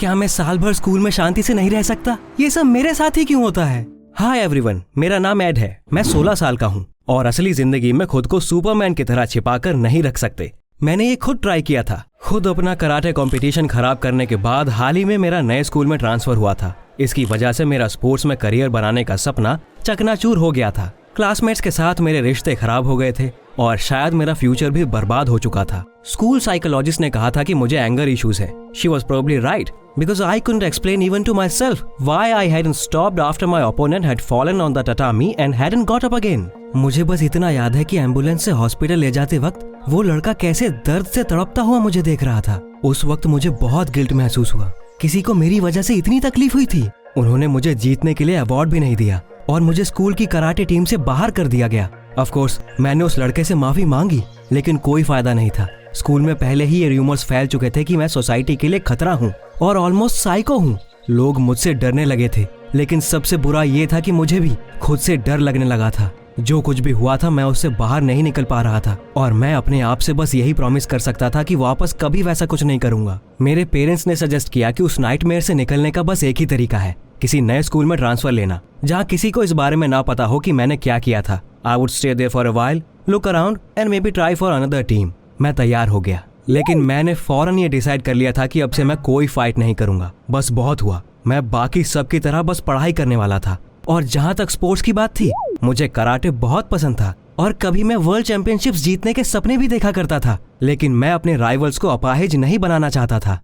क्या मैं साल भर स्कूल में शांति से नहीं रह सकता? ये सब मेरे साथ ही क्यों होता है? हाय एवरीवन, मेरा नाम एड है। मैं 16 साल का हूँ और असली जिंदगी में खुद को सुपरमैन की तरह छिपाकर नहीं रख सकते। मैंने ये खुद ट्राई किया था। खुद अपना कराटे कंपटीशन खराब करने के बाद हाल ही में मेरा नए स्कूल में ट्रांसफर हुआ था। इसकी वजह से मेरा स्पोर्ट्स में करियर बनाने का सपना चकनाचूर हो गया था। क्लासमेट्स के साथ मेरे रिश्ते खराब हो गए थे और शायद मेरा फ्यूचर भी बर्बाद हो चुका था। स्कूल साइकोलॉजिस्ट ने कहा था कि मुझे एंगर इश्यूज है। She was probably right because I couldn't explain even to myself why I hadn't stopped after my opponent had fallen on the tatami and hadn't got up again. मुझे बस इतना याद है कि एम्बुलेंस से hospital ले जाते वक्त वो लड़का कैसे दर्द से तड़पता हुआ मुझे देख रहा था। उस वक्त मुझे बहुत गिल्ट महसूस हुआ। किसी को मेरी वजह से इतनी तकलीफ हुई थी। उन्होंने मुझे जीतने के लिए अवार्ड भी नहीं दिया और मुझे स्कूल की कराटे टीम से बाहर कर दिया गया। ऑफ कोर्स मैंने उस लड़के से माफी मांगी, लेकिन कोई फायदा नहीं था। स्कूल में पहले ही ये रूमर्स फैल चुके थे कि मैं सोसाइटी के लिए खतरा हूँ और ऑलमोस्ट साइको हूँ। लोग मुझसे डरने लगे थे, लेकिन सबसे बुरा ये था कि मुझे भी खुद से डर लगने लगा था। जो कुछ भी हुआ था मैं उससे बाहर नहीं निकल पा रहा था और मैं अपने आप से बस यही प्रॉमिस कर सकता था कि वापस कभी वैसा कुछ नहीं करूंगा। मेरे पेरेंट्स ने सजेस्ट किया कि उस नाइटमेयर से निकलने का बस एक ही तरीका है, किसी नए स्कूल में ट्रांसफर लेना जहाँ किसी को इस बारे में ना पता हो कि मैंने क्या किया था। I would stay there for a while, look around and maybe try for another team. मैं तैयार हो गया, लेकिन मैंने फौरन ये डिसाइड कर लिया था कि अब से मैं कोई फाइट नहीं करूंगा। बस बहुत हुआ। मैं बाकी सब की तरह बस पढ़ाई करने वाला था। और जहाँ तक स्पोर्ट्स की बात थी, मुझे कराटे बहुत पसंद था और कभी मैं वर्ल्ड चैंपियनशिप्स जीतने के सपने भी देखा करता था, लेकिन मैं अपने राइवल्स को अपाहिज नहीं बनाना चाहता था।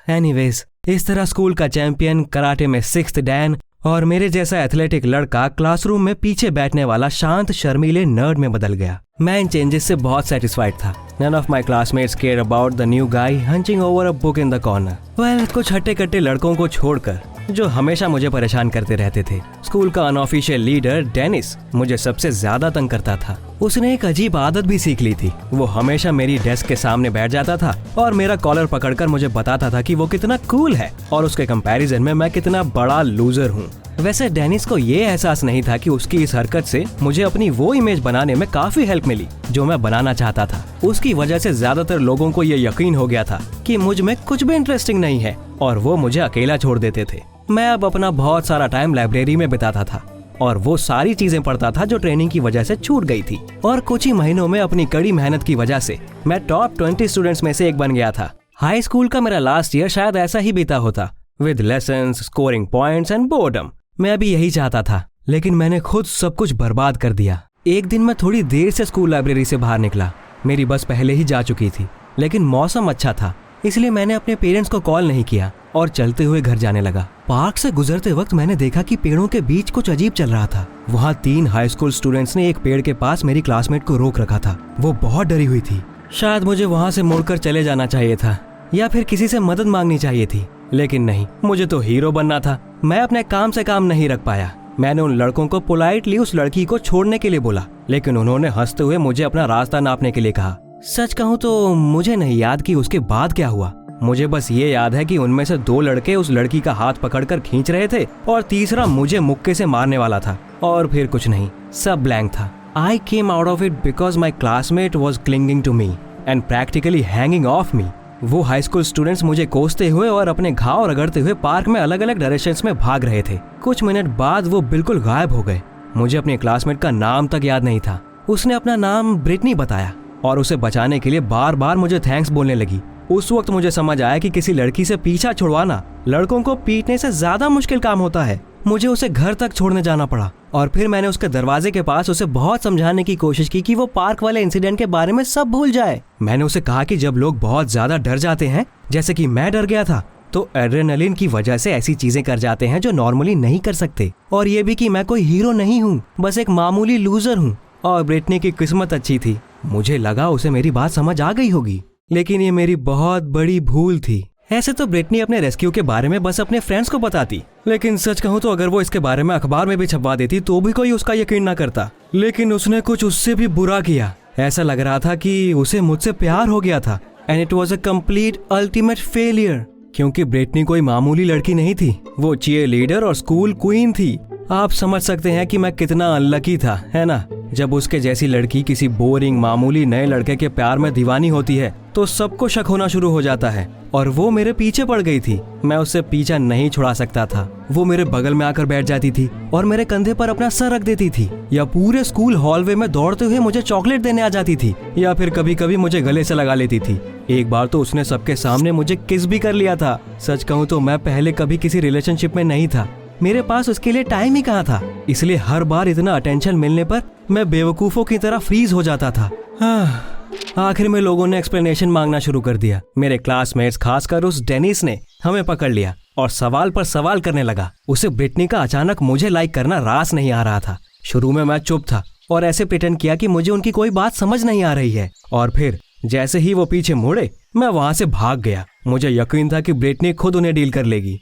एनीवेज, इस तरह स्कूल का चैंपियन, कराटे में 6th डैन और मेरे जैसा एथलेटिक लड़का क्लासरूम में पीछे बैठने वाला शांत शर्मीले नर्ड में बदल गया। मैं इन चेंजेस से बहुत सेटिस्फाइड था। None of my classmates cared about the new guy hunching over a book in the corner. Well, कुछ हट्टे-कट्टे लड़कों को छोड़कर जो हमेशा मुझे परेशान करते रहते थे। स्कूल का अनऑफिशियल लीडर डेनिस मुझे सबसे ज्यादा तंग करता था। उसने एक अजीब आदत भी सीख ली थी। वो हमेशा मेरी डेस्क के सामने बैठ जाता था और मेरा कॉलर पकड़कर मुझे बताता था कि वो कितना कूल है और उसके कंपैरिजन में मैं कितना बड़ा लूजर हूँ। वैसे डेनिस को ये एहसास नहीं था कि उसकी इस हरकत से मुझे अपनी वो इमेज बनाने में काफी हेल्प मिली जो मैं बनाना चाहता था। उसकी वजह से ज्यादातर लोगों को ये यकीन हो गया था कि मुझ में कुछ भी इंटरेस्टिंग नहीं है और वो मुझे अकेला छोड़ देते थे। मैं अब अपना बहुत सारा टाइम लाइब्रेरी में बिताता था और वो सारी चीजें पढ़ता था जो ट्रेनिंग की वजह से छूट गई थी। और कुछ ही महीनों में अपनी कड़ी मेहनत की वजह से मैं टॉप 20 स्टूडेंट्स में से एक बन गया था। हाई स्कूल का मेरा लास्ट ईयर शायद ऐसा ही बीता होता, with lessons, scoring points and boredom. मैं भी यही चाहता था, लेकिन मैंने खुद सब कुछ बर्बाद कर दिया। एक दिन मैं थोड़ी देर से स्कूल लाइब्रेरी से बाहर निकला। मेरी बस पहले ही जा चुकी थी, लेकिन मौसम अच्छा था, इसलिए मैंने अपने पेरेंट्स को कॉल नहीं किया और चलते हुए घर जाने लगा। पार्क से गुजरते वक्त मैंने देखा कि पेड़ों के बीच कुछ अजीब चल रहा था। वहाँ 3 हाई स्कूल स्टूडेंट्स ने एक पेड़ के पास मेरी क्लासमेट को रोक रखा था। वो बहुत डरी हुई थी। शायद मुझे वहाँ से मुड़कर चले जाना चाहिए था या फिर किसी से मदद मांगनी चाहिए थी, लेकिन नहीं, मुझे तो हीरो बनना था। मैं अपने काम से काम नहीं रख पाया। मैंने उन लड़कों को पोलाइटली उस लड़की को छोड़ने के लिए बोला, लेकिन उन्होंने हंसते हुए मुझे अपना रास्ता नापने के लिए कहा। सच कहूँ तो मुझे नहीं याद कि उसके बाद क्या हुआ। मुझे बस ये याद है कि उनमें से 2 लड़के उस लड़की का हाथ पकड़कर खींच रहे थे और तीसरा मुझे मुक्के से मारने वाला था, और फिर कुछ नहीं, सब ब्लैंक था। I came out of it because my classmate was clinging to me and practically hanging off me. वो हाई स्कूल स्टूडेंट्स मुझे कोसते हुए और अपने घाव रगड़ते हुए पार्क में अलग अलग डायरेक्शंस में भाग रहे थे। कुछ मिनट बाद वो बिल्कुल गायब हो गए। मुझे अपने क्लासमेट का नाम तक याद नहीं था। उसने अपना नाम ब्रिटनी बताया और उसे बचाने के लिए बार बार मुझे थैंक्स बोलने लगी। उस वक्त मुझे समझ आया कि किसी लड़की से पीछा छुड़वाना लड़कों को पीटने से ज्यादा मुश्किल काम होता है। मुझे उसे घर तक छोड़ने जाना पड़ा और फिर मैंने उसके दरवाजे के पास उसे बहुत समझाने की कोशिश की कि वो पार्क वाले इंसिडेंट के बारे में सब भूल जाए। मैंने उसे कहा कि जब लोग बहुत ज्यादा डर जाते हैं, जैसे कि मैं डर गया था, तो एड्रेनलिन की वजह से ऐसी चीजें कर जाते हैं जो नॉर्मली नहीं कर सकते। और ये भी कि मैं कोई हीरो नहीं हूँ, बस एक मामूली लूजर हूँ। और ब्रिटनी की किस्मत अच्छी थी। मुझे लगा उसे मेरी बात समझ आ गई होगी, लेकिन ये मेरी बहुत बड़ी भूल थी। ऐसे तो ब्रिटनी अपने रेस्क्यू के बारे में बस अपने फ्रेंड्स को बताती, लेकिन सच कहूँ तो अगर वो इसके बारे में अखबार में भी छपवा देती तो भी कोई उसका यकीन ना करता। लेकिन उसने कुछ उससे भी बुरा किया। ऐसा लग रहा था कि उसे मुझसे प्यार हो गया था and it was a complete ultimate failure. क्योंकि ब्रिटनी कोई मामूली लड़की नहीं थी, वो चीयर लीडर और स्कूल क्वीन थी आप समझ सकते हैं कि मैं कितना अनलकी था, है ना। जब उसके जैसी लड़की किसी बोरिंग मामूली नए लड़के के प्यार में दीवानी होती है तो सबको शक होना शुरू हो जाता है, और वो मेरे पीछे पड़ गई थी। मैं उससे पीछा नहीं छुड़ा सकता था। वो मेरे बगल में आकर बैठ जाती थी और मेरे कंधे पर अपना सर रख देती थी, या पूरे स्कूल हॉलवे में दौड़ते हुए मुझे चॉकलेट देने आ जाती थी, या फिर कभी कभी मुझे गले से लगा लेती थी। एक बार तो उसने सबके सामने मुझे किस भी कर लिया था। सच कहूँ तो मैं पहले कभी किसी रिलेशनशिप में नहीं था, मेरे पास उसके लिए टाइम ही कहाँ था, इसलिए हर बार इतना अटेंशन मिलने पर मैं बेवकूफों की तरह फ्रीज हो जाता था। आखिर में लोगों ने एक्सप्लेनेशन मांगना शुरू कर दिया। मेरे क्लासमेट्स, खासकर उस डेनिस ने हमें पकड़ लिया और सवाल पर सवाल करने लगा। उसे ब्रिटनी का अचानक मुझे लाइक करना रास नहीं आ रहा था। शुरू में मैं चुप था और ऐसे प्रिटेंड किया कि मुझे उनकी कोई बात समझ नहीं आ रही है, और फिर जैसे ही वो पीछे मुड़े मैं वहां से भाग गया। मुझे यकीन था कि ब्रिटनी खुद उन्हें डील कर लेगी।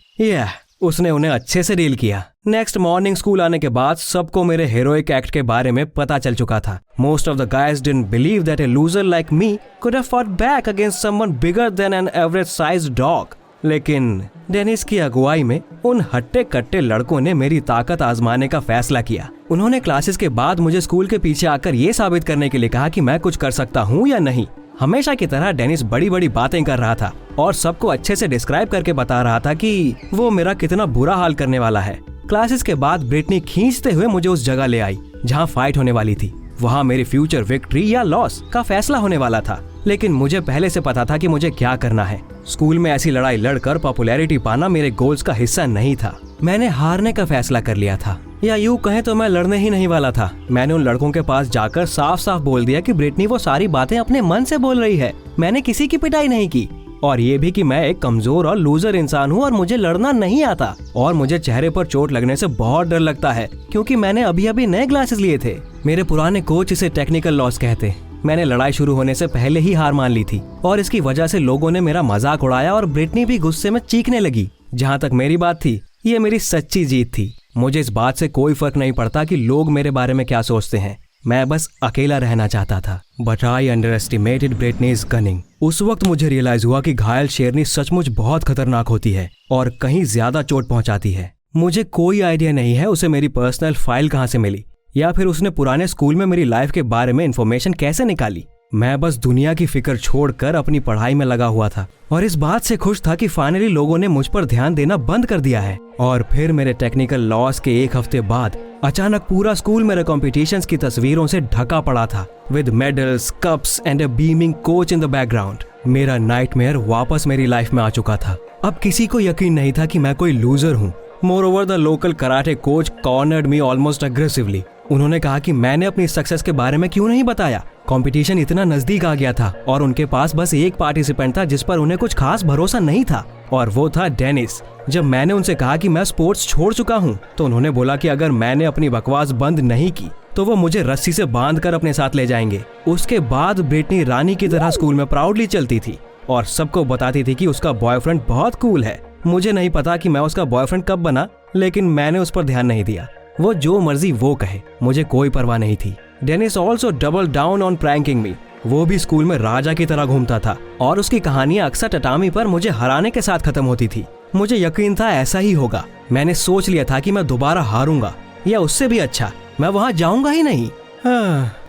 उसने उन्हें अच्छे से डील किया। नेक्स्ट मॉर्निंग स्कूल आने के बाद सबको मेरे हेरोइक एक्ट के बारे में पता चल चुका था। Most of the guys didn't believe that A loser like me could have fought back against someone bigger than an average sized dog. लेकिन डेनिस की अगुवाई में उन हट्टे कट्टे लड़कों ने मेरी ताकत आजमाने का फैसला किया। उन्होंने क्लासेस के बाद मुझे स्कूल के पीछे आकर ये साबित करने के लिए कहा कि मैं कुछ कर सकता हूँ या नहीं। हमेशा की तरह डेनिस बड़ी बड़ी बातें कर रहा था और सबको अच्छे से डिस्क्राइब करके बता रहा था कि वो मेरा कितना बुरा हाल करने वाला है। क्लासेस के बाद ब्रिटनी खींचते हुए मुझे उस जगह ले आई जहाँ फाइट होने वाली थी। वहाँ मेरी फ्यूचर विक्ट्री या लॉस का फैसला होने वाला था, लेकिन मुझे पहले से पता था कि मुझे क्या करना है। स्कूल में ऐसी लड़ाई लड़कर पॉपुलैरिटी पाना मेरे गोल्स का हिस्सा नहीं था। मैंने हारने का फैसला कर लिया था, या यूँ कहें तो मैं लड़ने ही नहीं वाला था। मैंने उन लड़कों के पास जाकर साफ साफ बोल दिया कि ब्रिटनी वो सारी बातें अपने मन से बोल रही है। मैंने किसी की पिटाई नहीं की, और ये भी कि मैं एक कमजोर और लूजर इंसान हूँ और मुझे लड़ना नहीं आता, और मुझे चेहरे पर चोट लगने से बहुत डर लगता है क्योंकि मैंने अभी अभी नए ग्लासेस लिए थे। मेरे पुराने कोच इसे टेक्निकल लॉस कहते। मैंने लड़ाई शुरू होने से पहले ही हार मान ली थी, और इसकी वजह से लोगों ने मेरा मजाक उड़ाया और ब्रिटनी भी गुस्से में चीखने लगी। जहाँ तक मेरी बात थी, ये मेरी सच्ची जीत थी। मुझे इस बात से कोई फर्क नहीं पड़ता कि लोग मेरे बारे में क्या सोचते हैं। मैं बस अकेला रहना चाहता था। But I underestimated Brittany's cunning. उस वक्त मुझे रियलाइज हुआ कि घायल शेरनी सचमुच बहुत खतरनाक होती है और कहीं ज्यादा चोट पहुंचाती है। मुझे कोई आइडिया नहीं है उसे मेरी पर्सनल फाइल कहाँ से मिली, या फिर उसने पुराने स्कूल में मेरी लाइफ के बारे में इन्फॉर्मेशन कैसे निकाली। मैं बस दुनिया की फिक्र छोड़कर अपनी पढ़ाई में लगा हुआ था और इस बात से खुश था कि फाइनली लोगों ने मुझ पर ध्यान देना बंद कर दिया है। और फिर मेरे टेक्निकल लॉस के एक हफ्ते बाद अचानक पूरा स्कूल मेरे कॉम्पिटिशन्स की तस्वीरों से ढका पड़ा था, with medals, cups and a beaming coach in the background. मेरा नाइटमेयर वापस मेरी लाइफ में आ चुका था। अब किसी को यकीन नहीं था कि मैं कोई लूजर हूँ। Moreover the local karate coach cornered me almost aggressively. उन्होंने कहा कि मैंने अपनी सक्सेस के बारे में क्यों नहीं बताया। कंपटीशन इतना नजदीक आ गया था और उनके पास बस एक पार्टिसिपेंट था जिस पर उन्हें कुछ खास भरोसा नहीं था, और वो था डेनिस। जब मैंने उनसे कहा कि मैं स्पोर्ट्स छोड़ चुका हूँ तो उन्होंने बोला कि अगर मैंने अपनी बकवास बंद नहीं की तो वो मुझे रस्सी से बांधकर अपने साथ ले जाएंगे। उसके बाद ब्रिटनी रानी की तरह स्कूल में प्राउडली चलती थी और सबको बताती थी कि उसका बॉयफ्रेंड बहुत कूल है। मुझे नहीं पता कि मैं उसका बॉयफ्रेंड कब बना, लेकिन मैंने उस पर ध्यान नहीं दिया। वो जो मर्जी वो कहे, मुझे कोई परवाह नहीं थी। Dennis also double down on pranking me. वो भी स्कूल में राजा की तरह घूमता था और उसकी कहानियां अक्सर टटामी पर मुझे हराने के साथ खत्म होती थी। मुझे यकीन था ऐसा ही होगा। मैंने सोच लिया था कि मैं दोबारा हारूंगा, या उससे भी अच्छा मैं वहां जाऊंगा ही नहीं।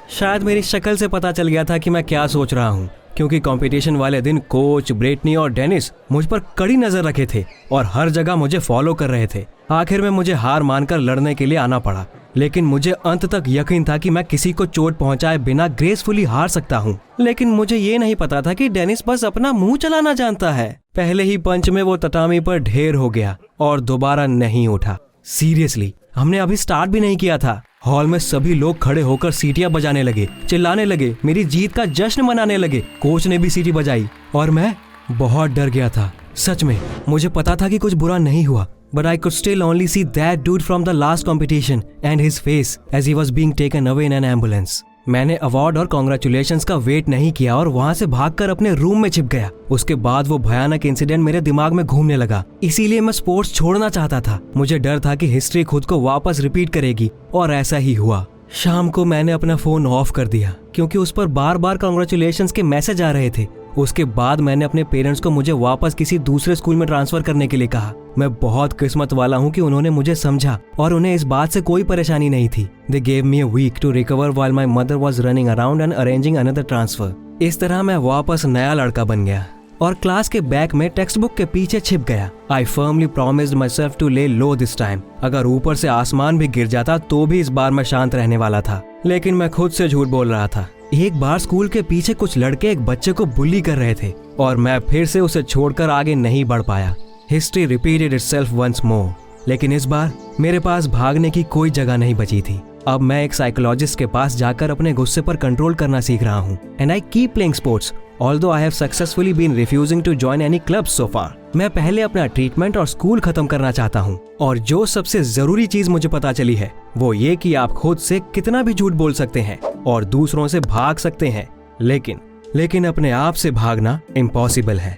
शायद मेरी शक्ल से पता चल गया था कि मैं क्या सोच रहा हूँ, क्योंकि कंपटीशन वाले दिन कोच, ब्रिटनी और डेनिस मुझ पर कड़ी नजर रखे थे और हर जगह मुझे फॉलो कर रहे थे। आखिर में मुझे हार मानकर लड़ने के लिए आना पड़ा, लेकिन मुझे अंत तक यकीन था कि मैं किसी को चोट पहुंचाए बिना ग्रेसफुली हार सकता हूं। लेकिन मुझे ये नहीं पता था कि डेनिस बस अपना मुंह चलाना जानता है। पहले ही पंच में वो तटामी पर ढेर हो गया और दोबारा नहीं उठा। सीरियसली, हमने अभी स्टार्ट भी नहीं किया था। हॉल में सभी लोग खड़े होकर सीटियां बजाने लगे, चिल्लाने लगे, मेरी जीत का जश्न मनाने लगे। कोच ने भी सीटी बजाई और मैं बहुत डर गया था। सच में मुझे पता था कि कुछ बुरा नहीं हुआ, but I could still only see that dude from the last competition and his face as he was being taken away in an ambulance. मैंने अवार्ड और कॉन्ग्रेचुलेशंस का वेट नहीं किया और वहां से भागकर अपने रूम में छिप गया। उसके बाद वो भयानक इंसिडेंट मेरे दिमाग में घूमने लगा, इसीलिए मैं स्पोर्ट्स छोड़ना चाहता था। मुझे डर था कि हिस्ट्री खुद को वापस रिपीट करेगी, और ऐसा ही हुआ। शाम को मैंने अपना फोन ऑफ कर दिया क्योंकि उस पर बार बार कॉन्ग्रेचुलेशंस के मैसेज आ रहे थे उसके बाद मैंने अपने पेरेंट्स को मुझे वापस किसी दूसरे स्कूल में ट्रांसफर करने के लिए कहा। मैं बहुत किस्मत वाला हूँ कि उन्होंने मुझे समझा और उन्हें इस बात से कोई परेशानी नहीं थी। They gave me a week to recover while my mother was running around and arranging another transfer। इस तरह मैं वापस नया लड़का बन गया और क्लास के बैग में टेक्स्ट बुक के पीछे छिप गया। I firmly promised myself to lay low this time। अगर ऊपर से आसमान भी गिर जाता तो भी इस बार मैं शांत रहने वाला था, लेकिन मैं खुद से झूठ बोल रहा था। एक बार स्कूल के पीछे कुछ लड़के एक बच्चे को बुली कर रहे थे और मैं फिर से उसे छोड़कर आगे नहीं बढ़ पाया। History repeated itself once more, लेकिन इस बार मेरे पास भागने की कोई जगह नहीं बची थी। अब मैं एक साइकोलॉजिस्ट के पास जाकर अपने गुस्से पर कंट्रोल करना सीख रहा हूँ। And I keep playing sports although I have successfully been refusing to join any clubs so far। मैं पहले अपना ट्रीटमेंट और स्कूल खत्म करना चाहता हूँ। और जो सबसे जरूरी चीज मुझे पता चली है वो ये कि आप खुद से कितना भी झूठ बोल सकते हैं और दूसरों से भाग सकते हैं, लेकिन अपने आप से भागना इम्पॉसिबल है।